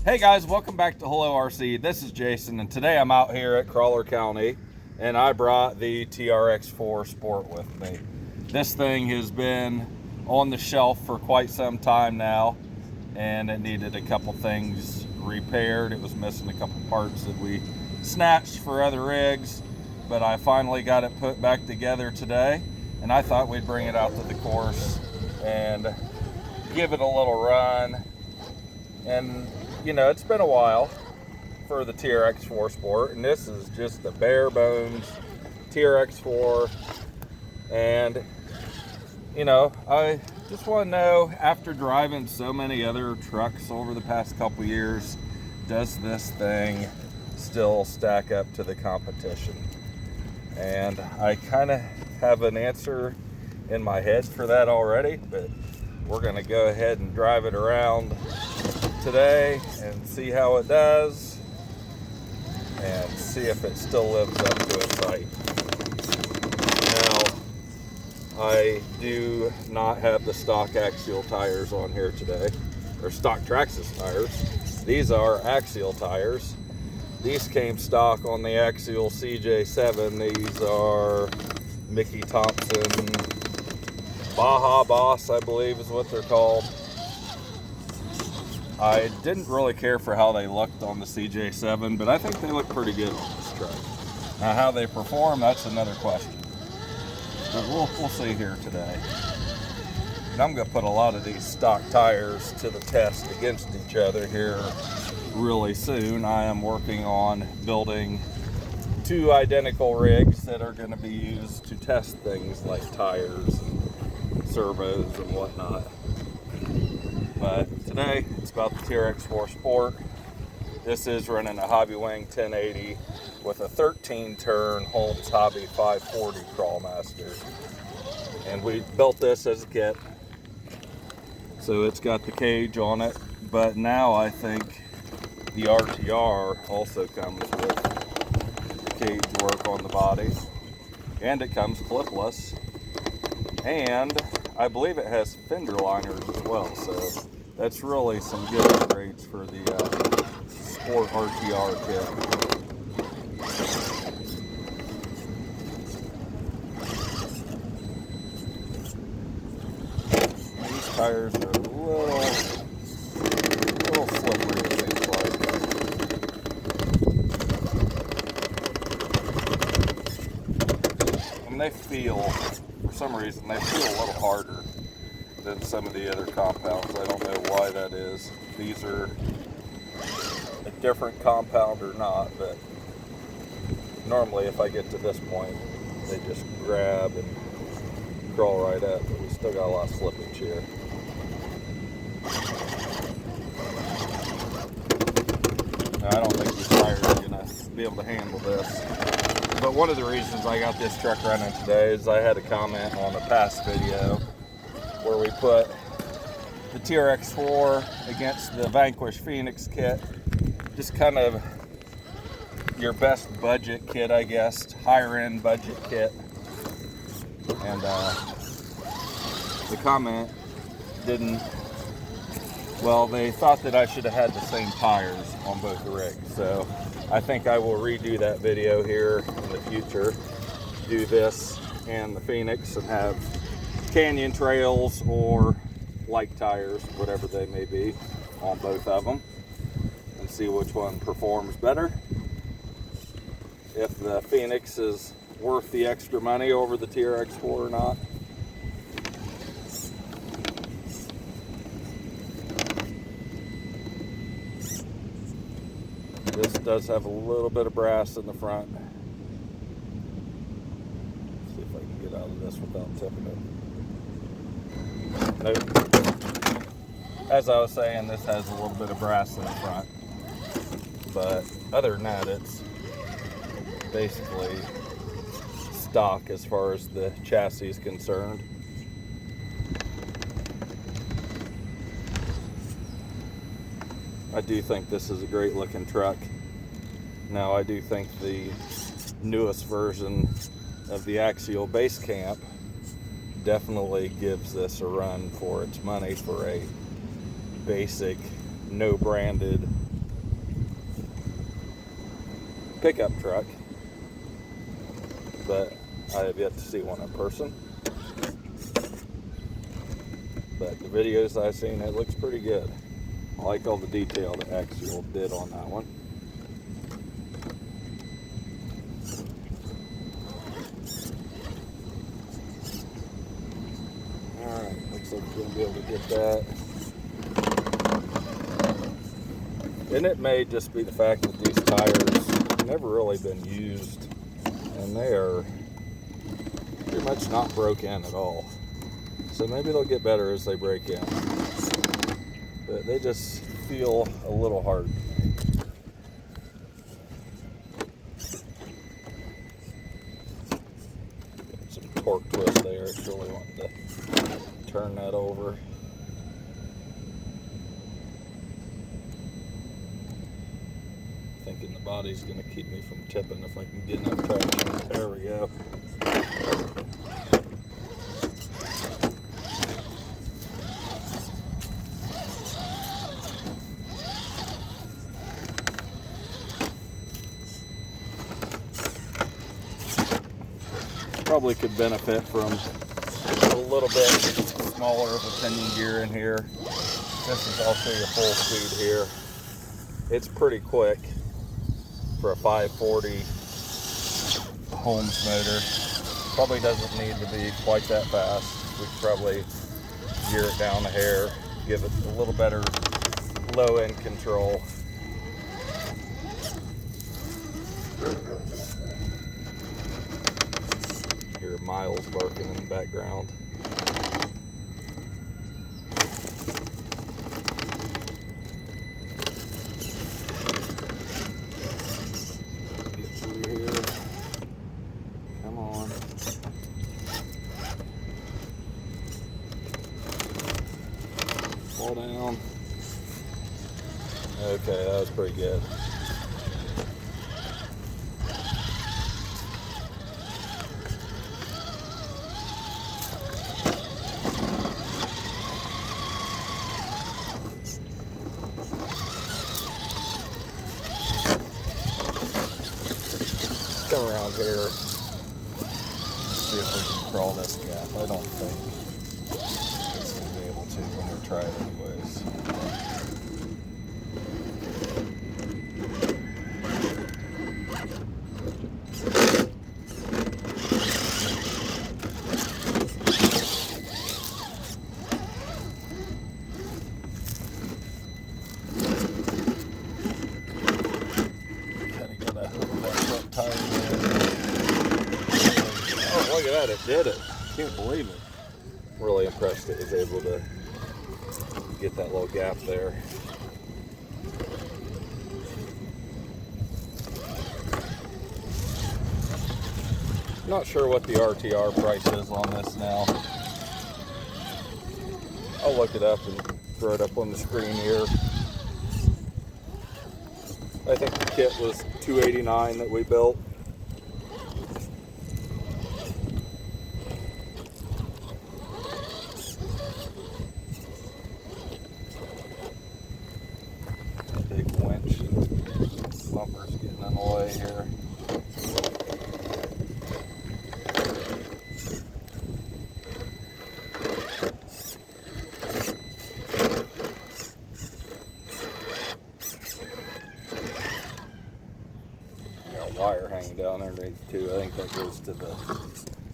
Hey guys, welcome back to Hello RC. This is Jason, and today I'm out here at Crawler County, and I brought the TRX4 Sport with me. This thing has been on the shelf for quite some time now, and it needed a couple things repaired. It was missing a couple parts that we snatched for other rigs, but I finally got it put back together today, and I thought we'd bring it out to the course and give it a little run. And you know, it's been a while for the TRX4 Sport, and this is just the bare bones TRX4. And you know, I just want to know, after driving so many other trucks over the past couple years, does this thing still stack up to the competition? And I kind of have an answer in my head for that already, but we're going to go ahead and drive it around today and see how it does and see if it still lives up to its hype. Now, I do not have the stock axial tires on here today, or stock Traxxas tires. These are axial tires. These came stock on the axial CJ7. These are Mickey Thompson Baja Boss, I believe is what they're called. I didn't really care for how they looked on the CJ7, but I think they look pretty good on this truck. Now, how they perform, that's another question. But we'll see here today. And I'm going to put a lot of these stock tires to the test against each other here really soon. I am working on building two identical rigs that are going to be used to test things like tires and servos and whatnot. But today, it's about the TRX4 Sport. This is running a Hobbywing 1080 with a 13-turn Holmes Hobby 540 Crawlmaster. And we built this as a kit. So it's got the cage on it, but now I think the RTR also comes with cage work on the body. And it comes clipless. And I believe it has fender liners as well, so that's really some good upgrades for the Sport RTR kit. These tires are a little slippery, it seems like. And they feel, for some reason, they feel a little harder than some of the other compounds. I don't know why that is. These are a different compound or not, but normally if I get to this point, they just grab and crawl right up, but we still got a lot of slippage here. Now, I don't think these tires are gonna be able to handle this. But one of the reasons I got this truck running today is I had a comment on a past video where we put the TRX4 against the Vanquish Phoenix kit. Just kind of your best budget kit, I guess, higher end budget kit. And the comment didn't, well, they thought that I should have had the same tires on both the rigs. So I think I will redo that video here in the future, do this and the Phoenix, and have Canyon Trails or light tires, whatever they may be, on both of them, and see which one performs better. If the Phoenix is worth the extra money over the TRX4 or not. This does have a little bit of brass in the front. See if I can get out of this without tipping it. Nope. As I was saying, this has a little bit of brass in the front. But other than that, it's basically stock as far as the chassis is concerned. I do think this is a great looking truck. Now, I do think the newest version of the Axial Base Camp definitely gives this a run for its money for a basic, no branded pickup truck, but I have yet to see one in person. But the videos I've seen, it looks pretty good. I like all the detail that Axial did on that one. Alright, looks like we're going to be able to get that. And it may just be the fact that these tires have never really been used, and they are pretty much not broke in at all. So maybe they'll get better as they break in. But they just feel a little hard. Some torque twist there. It's really wanting to turn that over. Thinking the body's going to keep me from tipping if I can get enough traction. There we go. Probably could benefit from a little bit smaller of a pinion gear in here. This is also your full speed here. It's pretty quick for a 540 Holmes motor. Probably doesn't need to be quite that fast. We could probably gear it down a hair, give it a little better low end control. Hear Miles barking in the background. Get through here. Come on. Fall down. Okay, that was pretty good. Come around here, see if we can crawl this gap. I don't think it's going to be able to when we try it anyways. Oh, look at that, it did it. Can't believe it. I'm really impressed it was able to get that little gap there. Not sure what the RTR price is on this now. I'll look it up and throw it up on the screen here. I think the kit was $289 that we built. Big winch and bumpers getting in the way here. Wire hanging down underneath too. I think that goes to the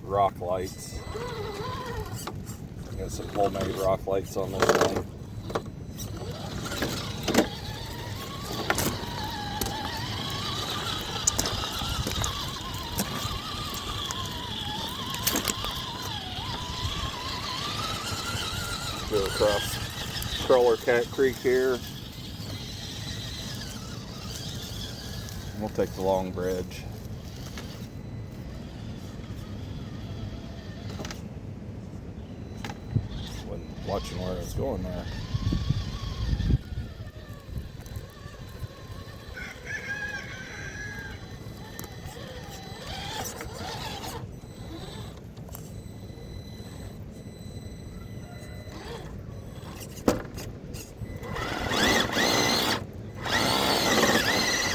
rock lights. Got some homemade rock lights on this thing. Go across Crawler Cat Creek here. We'll take the long bridge. Wasn't watching where I was going there.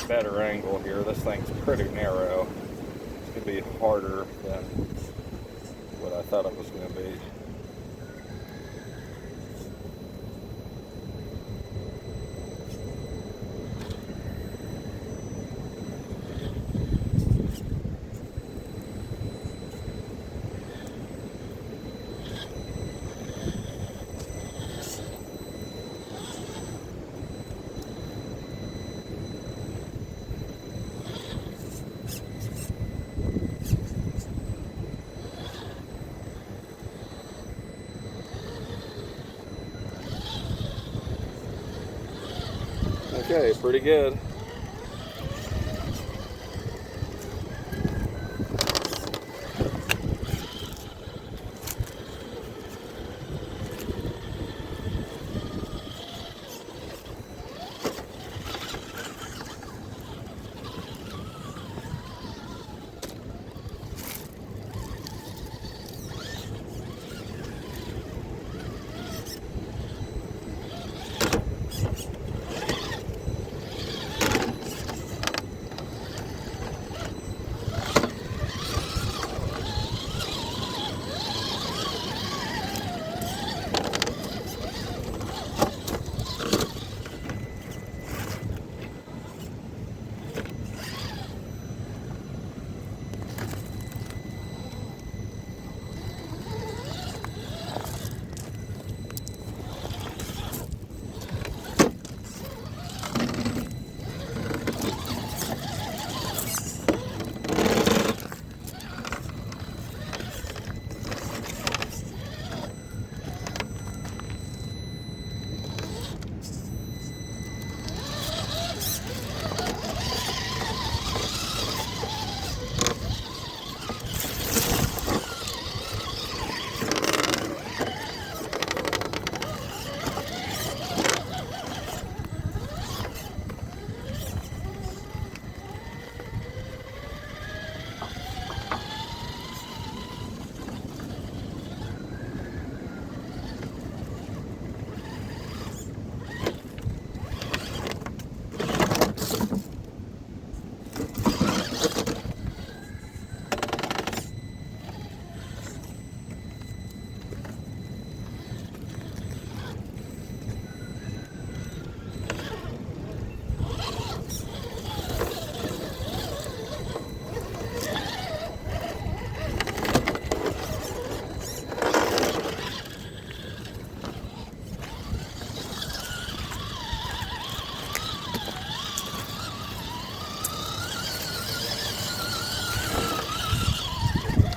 Better angle here. This thing thing's pretty narrow. It's going to be harder than what I thought it was going to be. Okay, pretty good.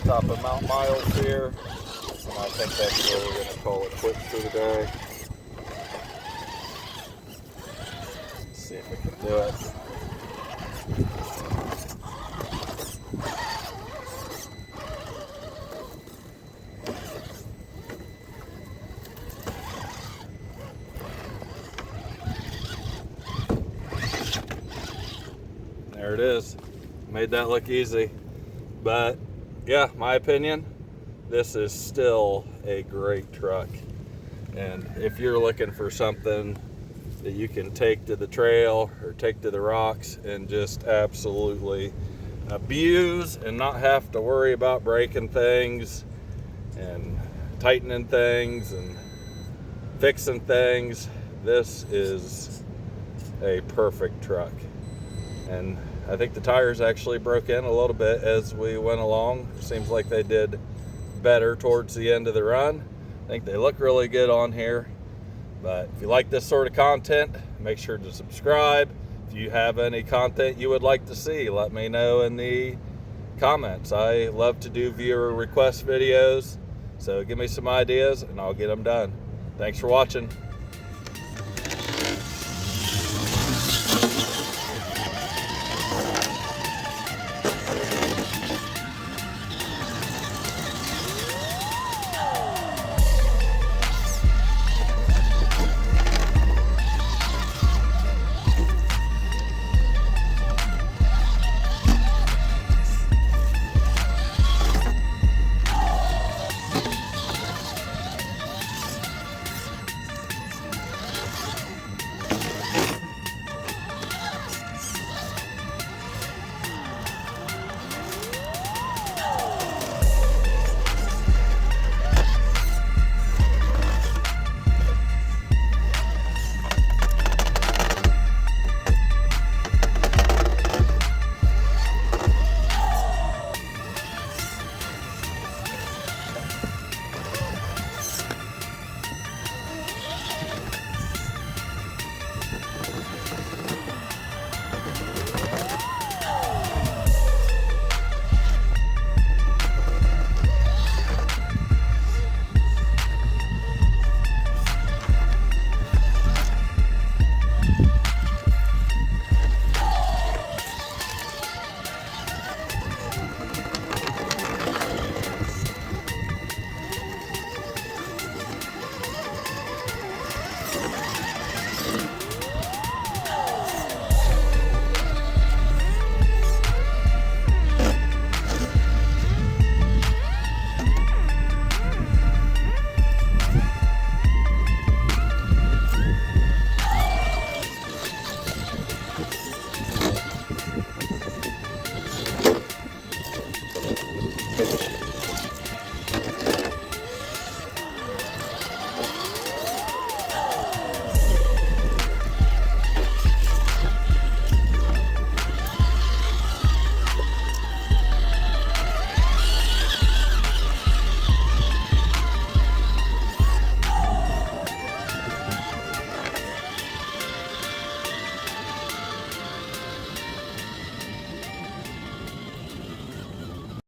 Top of Mount Miles here, and I think that's where we're going to call it quits for the day. Let's see if we can do it. There it is. Made that look easy, but yeah, my opinion, this is still a great truck. And if you're looking for something that you can take to the trail or take to the rocks and just absolutely abuse and not have to worry about breaking things and tightening things and fixing things, this is a perfect truck. And I think the tires actually broke in a little bit as we went along. It seems like they did better towards the end of the run. I think they look really good on here. But if you like this sort of content, make sure to subscribe. If you have any content you would like to see, let me know in the comments. I love to do viewer request videos, so give me some ideas and I'll get them done. Thanks for watching.